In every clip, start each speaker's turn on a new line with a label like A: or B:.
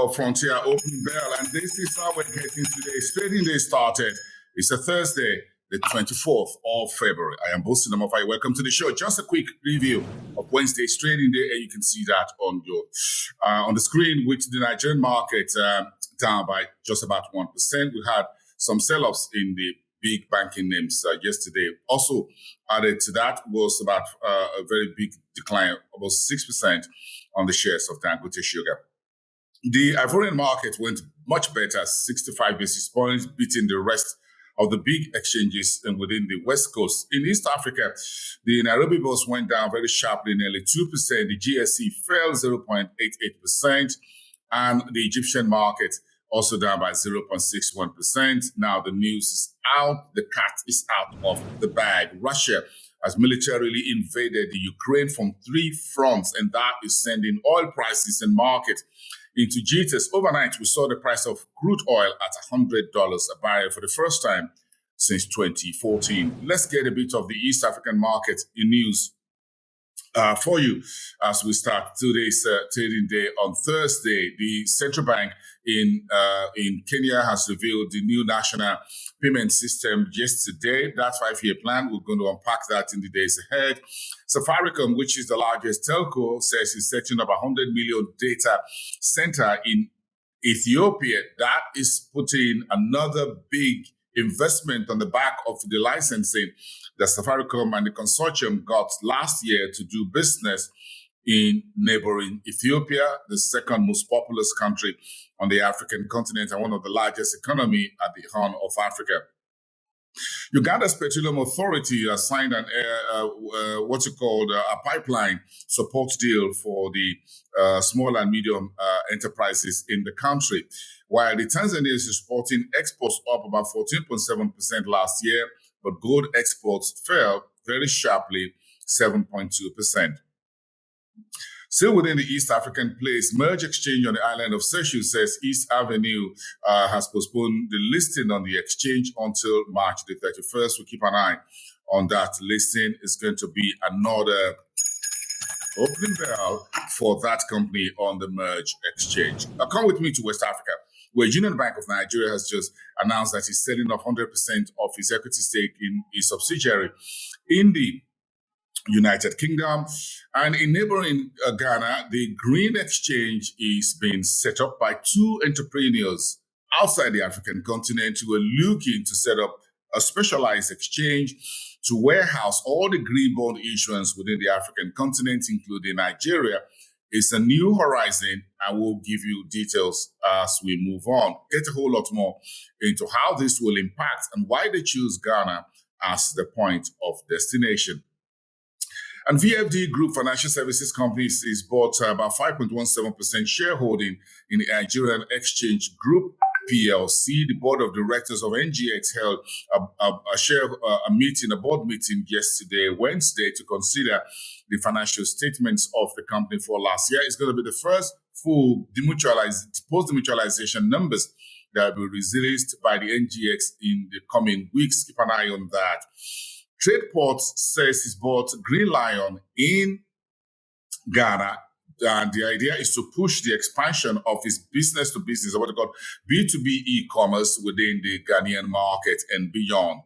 A: your frontier opening bell, and this is how we're getting today's trading day started. It's a Thursday, the 24th of February. I am Boasting Namafai. Welcome to the show. Just a quick review of Wednesday's trading day, and you can see that on your on the screen, with the Nigerian market down by just about 1%. We had some sell-offs in the big banking names yesterday. Also added to that was about a very big decline, about 6% on the shares of Dangote Sugar. The Ivorian market went much better, 65 basis points, beating the rest of the big exchanges within the West Coast. In East Africa, the Nairobi Bulls went down very sharply, nearly 2%. The GSE fell 0.88%, and the Egyptian market also down by 0.61%. Now the news is out. The cat is out of the bag. Russia has militarily invaded the Ukraine from 3 fronts, and that is sending oil prices and market into jitters. Overnight, we saw the price of crude oil at $100 a barrel for the first time since 2014. Let's get a bit of the East African market in news for you as we start today's trading day on Thursday. The central bank in Kenya has revealed the new national payment system yesterday. That 5-year plan, we're going to unpack that in the days ahead. Safaricom, which is the largest telco, says it's setting up a 100 million data center in Ethiopia. That is putting another big investment on the back of the licensing that Safaricom and the consortium got last year to do business in neighboring Ethiopia, the second most populous country on the African continent and one of the largest economy at the Horn of Africa. Uganda's Petroleum Authority has signed a pipeline support deal for the small and medium enterprises in the country, while the Tanzania is reporting exports up about 14.7% last year, but gold exports fell very sharply, 7.2%. Still within the East African place, Merge Exchange on the island of Seychelles says East Avenue has postponed the listing on the exchange until March the 31st. We keep an eye on that listing. It's going to be another opening bell for that company on the Merge Exchange. Now come with me to West Africa, where Union Bank of Nigeria has just announced that it's selling off 100% of its equity stake in its subsidiary in the United Kingdom. And in neighboring Ghana, the Green Exchange is being set up by 2 entrepreneurs outside the African continent who are looking to set up a specialized exchange to warehouse all the green bond issuance within the African continent, including Nigeria. It's a new horizon, and we'll give you details as we move on. Get a whole lot more into how this will impact and why they choose Ghana as the point of destination. And VFD Group Financial Services Companies is bought about 5.17% shareholding in the Nigerian Exchange Group PLC. The board of directors of NGX held a board meeting yesterday, Wednesday, to consider the financial statements of the company for last year. It's going to be the first full post-demutualization numbers that will be released by the NGX in the coming weeks. Keep an eye on that. TradeDepot says he's bought Green Lion in Ghana, and the idea is to push the expansion of his business-to-business, or what they call B2B e-commerce within the Ghanaian market and beyond.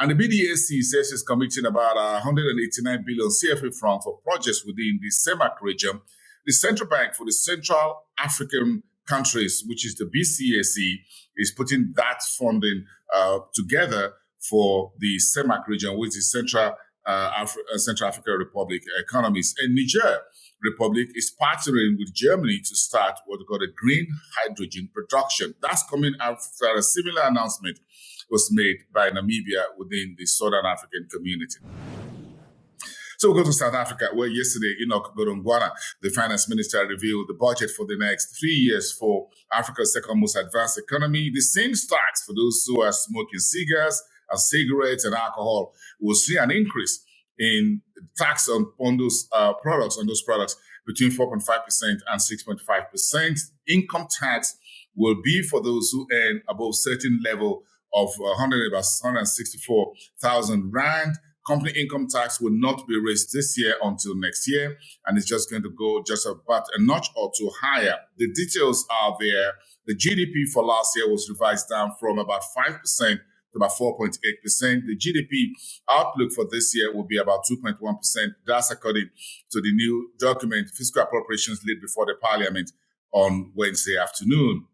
A: And the BDAC says it's committing about 189 billion CFA francs for projects within the CEMAC region. The Central Bank for the Central African countries, which is the BCAC, is putting that funding together for the CEMAC region, which is Central African Republic economies. And Niger Republic is partnering with Germany to start what they call the green hydrogen production. That's coming after a similar announcement was made by Namibia within the Southern African community. So we'll go to South Africa, where yesterday, Enoch Godongwana, the finance minister, revealed the budget for the next 3 years for Africa's second most advanced economy. The same tax for those who are smoking cigars and cigarettes and alcohol will see an increase in tax on those products between 4.5% and 6.5%. Income tax will be for those who earn above certain level of 164,000 rand. company income tax will not be raised this year until next year, and it's just going to go just about a notch or two higher. The details are there. The GDP for last year was revised down from about 5% to about 4.8%. The GDP outlook for this year will be about 2.1%. That's according to the new document, Fiscal Appropriations laid before the Parliament on Wednesday afternoon.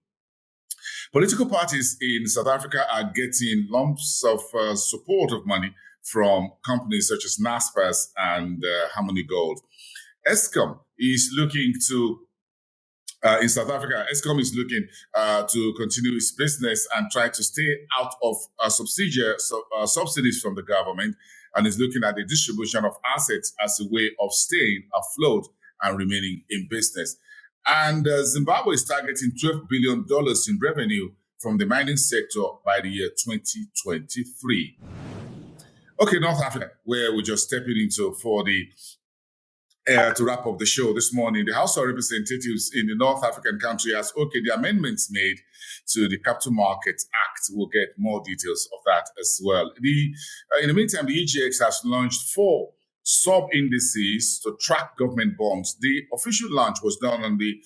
A: Political parties in South Africa are getting lumps of support of money from companies such as Naspers and Harmony Gold. Eskom is looking to in South Africa, Eskom is looking to continue its business and try to stay out of subsidies from the government, and is looking at the distribution of assets as a way of staying afloat and remaining in business. And Zimbabwe is targeting $12 billion in revenue from the mining sector by the year 2023. Okay, North Africa, where we're just stepping into for the to wrap up the show this morning. The House of Representatives in the North African country has okayed the amendments made to the Capital Markets Act. We'll get more details of that as well. In the meantime, the EGX has launched 4 sub-indices to track government bonds. The official launch was done on the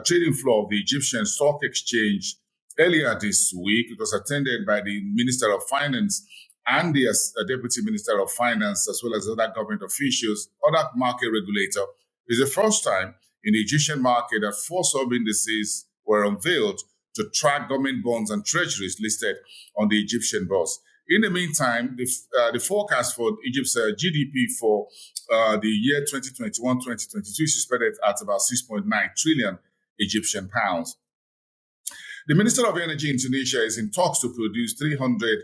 A: trading floor of the Egyptian Stock Exchange earlier this week. It was attended by the Minister of Finance and the Deputy Minister of Finance, as well as other government officials, other market regulator. It's the first time in the Egyptian market that 4 sub-indices were unveiled to track government bonds and treasuries listed on the Egyptian bourse. In the meantime, the forecast for Egypt's GDP for the year 2021-2022 is suspended at about 6.9 trillion Egyptian pounds. The Minister of Energy in Tunisia is in talks to produce 3,800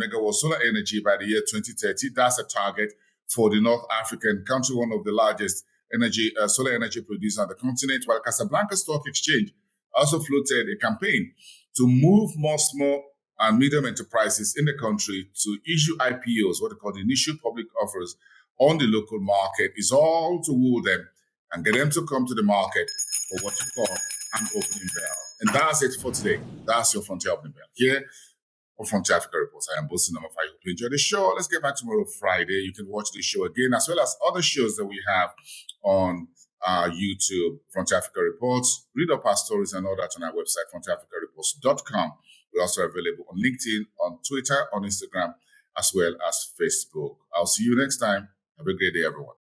A: megawatts solar energy by the year 2030. That's a target for the North African country, one of the largest solar energy producers on the continent, while Casablanca Stock Exchange also floated a campaign to move more small and medium enterprises in the country to issue IPOs, what they call the initial public offers, on the local market. Is all to woo them and get them to come to the market for what you call an opening bell. And that's it for today. That's your Frontier Opening Bell here on Frontier Africa Reports. I am Bosi Namafai. I hope you enjoy the show. Let's get back tomorrow, Friday. You can watch the show again, as well as other shows that we have on YouTube, Frontier Africa Reports. Read up our stories and all that on our website, frontierafricareports.com. We're also available on LinkedIn, on Twitter, on Instagram, as well as Facebook. I'll see you next time. Have a great day, everyone.